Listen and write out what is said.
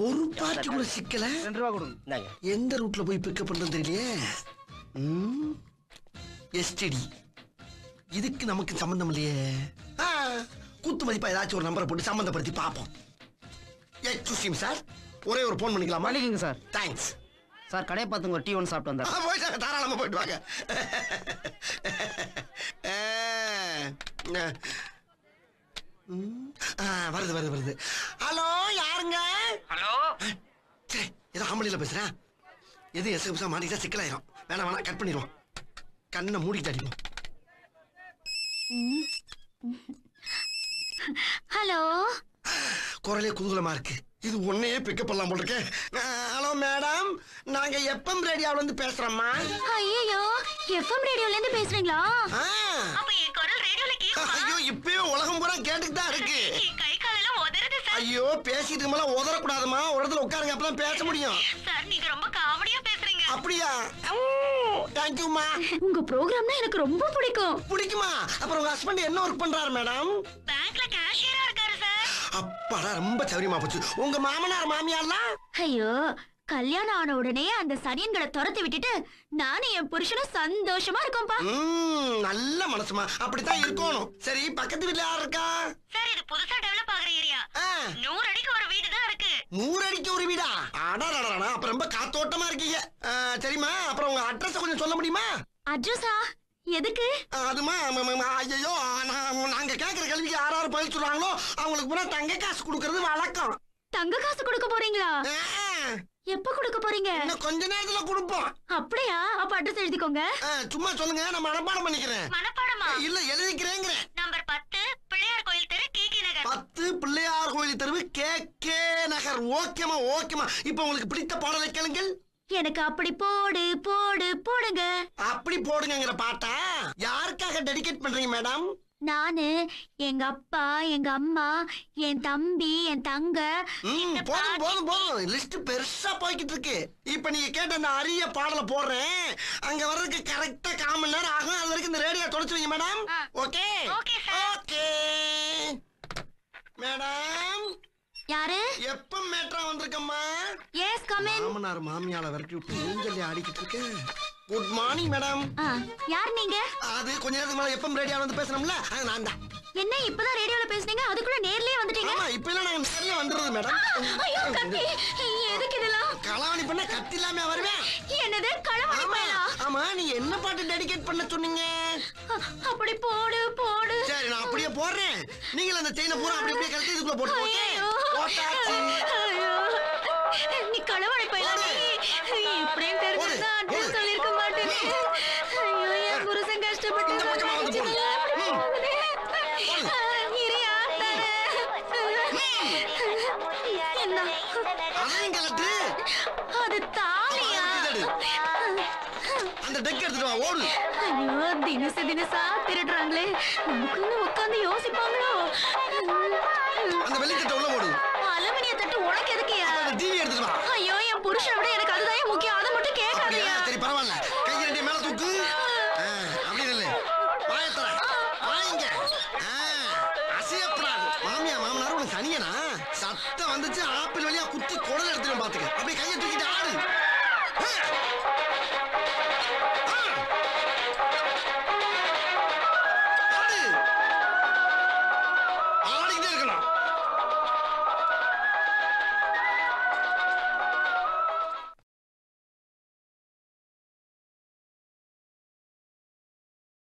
ஒரு பாட்டு கூட சிக்கல. 2 ரூபா கொடுங்க. எந்த ரூட்ல போய் பிக்கப் பண்றது தெரியலையே. எஸ்டிடி இதுக்கு நமக்கு சம்பந்தம் இல்லையே. கூத்து மதிப்பா ஏதாச்சும் ஒரு நம்பரை போட்டு சம்பந்தப்படுத்தி பார்ப்போம். எக்ஸ்கியூஸ் சார், ஒரே ஒரு போன் பண்ணிக்கலாமா? பண்ணிக்கங்க சார். Thanks sir. கடையை பார்த்துங்க, டீ ஒன்று சாப்பிட்டு வந்தா. போயிட்டு தாராளமா போயிட்டு வாங்க. வருது வருது வருது. ஹலோ, யாருங்க? ஹலோ, ஏதோ ஆம்பளையில பேசுறேன். எது எசகுசா மாட்டிக்கிட்டா சிக்கலாயிரும். வேணாம் வேணாம், கட் பண்ணிடுவோம். கண்ணை மூடிட்டு அடிப்போம். ஹலோ, குரலே குதூகலமா இருக்கு. இது ஒன்னையே பிக்கப் பண்ணலாம் போல இருக்கு. ஹலோ மேடம், நாங்க எஃப்எம் ரேடியோல இருந்து பேசுறோம்மா. ஐயோ, எஃப்எம் ரேடியோல இருந்து பேசுறீங்களா? அப்ப என் குரல் ரேடியோல கேக்குமா? ஐயோ, இப்பவே உலகம் பூரா கேட்டுட்டு தான் இருக்கு. என் கை காலெல்லாம் உதறுது சார். ஐயோ, பேசிட்டு மேல உதறக்கூடாதுமா. ஒரு இடத்துல உட்காருங்க, அப்பதான் பேச முடியும். சார், நீங்க ரொம்ப காமெடியா பேசுறீங்க. அப்படியா? தேங்க்யூமா. உங்க ப்ரோகிராம்னா எனக்கு ரொம்ப பிடிக்கும். பிடிக்குமா? அப்புறம் உங்க ஹஸ்பண்ட் என்ன ஒர்க் பண்றாரு மேடம்? பேங்க்ல கேஷியரா இருக்காரு சார். அப்பாடா, ரொம்ப சௌரியமா போச்சு. உங்க மாமனார் மாமியார்லாம்? ஐயோ, கல்யாணம் ஆன உடனே அந்த சனியன்களை துரத்தி விட்டுட்டு நானும் என் புருஷனும் சந்தோஷமா இருக்கோம்பா. நல்ல மனசுமா, அப்படித்தான் இருக்கணும். சரி, பக்கத்து வீட்டுல யார் இருக்கா? சார், இது புதுசா டெவலப் ஆகுற ஏரியா. 100 அடிக்கு ஒரு வீடு தான் இருக்கு. 100 அடிக்கு ஒரு வீடா? அடடடடா, அப்ப ரொம்ப காத்தோட்டமா இருக்கீங்க. சரிம்மா, அப்புறம் உங்க அட்ரஸ் கொஞ்சம் சொல்ல முடியுமா? அட்ரஸா? எதுக்கு? அதுமா, ஐயோ, நாங்க கேக்குற கேள்விக்கு யாராரு பதில் சொல்றாங்களோ அவங்களுக்கு பூரா தங்க காசு கொடுக்கறது வழக்கம். தங்க காசு கொடுக்க போறீங்களா? எப்ப கொடுக்க போறீங்க? இன்னும் கொஞ்ச நேரத்துல கொடுப்போம். அப்படியா? அப்ப அட்ரஸ் எழுதிக்கோங்க. சும்மா சொல்லுங்க, நான் மனப்பாடம் பண்ணிக்கிறேன். மனப்பாடமா? இல்ல, எழுதிக்கிறேங்கிறேன். நம்பர் 10 பிள்ளையார் கோயில் தெரு, கேகே நகர். 10 பிள்ளையார் கோயில் தெரு, கேகே நகர். ஓகேமா ஓகேமா. இப்ப உங்களுக்கு பிடித்த பாடலை கேளுங்கள். எனக்கு அப்படி போடு போடு போடுங்க. அப்படி போடுங்கிற பாட்டா யாருக்காக டெடிகேட் பண்றீங்க மேடம்? நானு, எங்க அப்பா, எங்க அம்மா, என் தம்பி, என் தங்க. போதும் போதும் போதும், லிஸ்ட் பெருசா போய்கிட்டு இருக்கு. இப்ப நீங்க கேட்ட அந்த அரிய பாடலை போடுறேன். அங்க வர்றதுக்கு கரெக்டா 1/4 மணி நேரம் ஆகும். அது வரைக்கும் இந்த ரேடியோ தொடச்சு வைங்க மேடம். Okay okay madam. யாரு? எப்ப மேட்ரா வந்திருக்கம்மா? S, come in. மாமனார் மாமியால விரட்டி விட்டு ஊஞ்சல் ஆடிக்கிட்டு இருக்கு. Good morning madam. யார் நீங்க? அது கொஞ்ச நேரத்துக்கு மேல எஃப்எம் ரேடியோல வந்து பேசணும்ல, நான் தான். என்ன இப்பதான் ரேடியோல பேசுனீங்க, அதுக்குள்ள நேர்லயே வந்துட்டீங்க? ஆமா, இப்ப எல்லாம் நாங்க நேர்ல வந்துறது மேடம். ஐயோ, கத்தி. எதுக்கு இதெல்லாம்? களவாணி பண்ண கத்தி இல்லாம வருவேன். என்னது, களவாணி பண்ணா? ஆமா, நீ என்ன பாட்டு டெடிகேட் பண்ண சொன்னீங்க? அப்படி போடு போடு. சரி, நான் அப்படியே போடுறேன். நீங்க அந்த செயினை பூரா அப்படியே அப்படியே கழட்டி இதுக்குள்ள போட்டு. ஓகே, போட்டாச்சு. நீ களவாணி பண்ணல. இப்படியே தெரிஞ்சா அட்ரஸ் சொல்லிருக்க மாட்டேனே. ஐயோ, என் புருஷன் கஷ்டப்பட்டு இந்த பக்கமா வந்து போடு. இரியா தரே. என்ன? அதையும் கழட்டு. அது தாலியா? அந்த டெக் எடுத்துட்டு வா, ஓடு. ஐயோ, தினசா திருடுறாங்களே. நமக்குன்னு உட்காந்து யோசிப்பாங்களோ. அந்த வெள்ளித்தட்டை உள்ள போடு. அலுமினிய தட்டு உனக்கு எதுக்குயா? டிவி எடுத்துட்டு வா. ஐயோ, என் புருஷனை விட எனக்கு அதுதான் முக்கியம். அதை மட்டும் கேட்காதயா? சரி, பரவாயில்ல. கை ரெண்டே மேல தூக்கு. அப்படி இல்ல, வாயத்தர வாங்க. அசியப்படாது. மாமியா மாமனார் உனக்கு தனியனா? சத்தம் வந்துச்சு, ஆப்பிள் வழியா குத்தி குடல் எடுத்துட்டு பாத்துக்க. அப்படியே கையை தூக்கிட்டு ஆடு.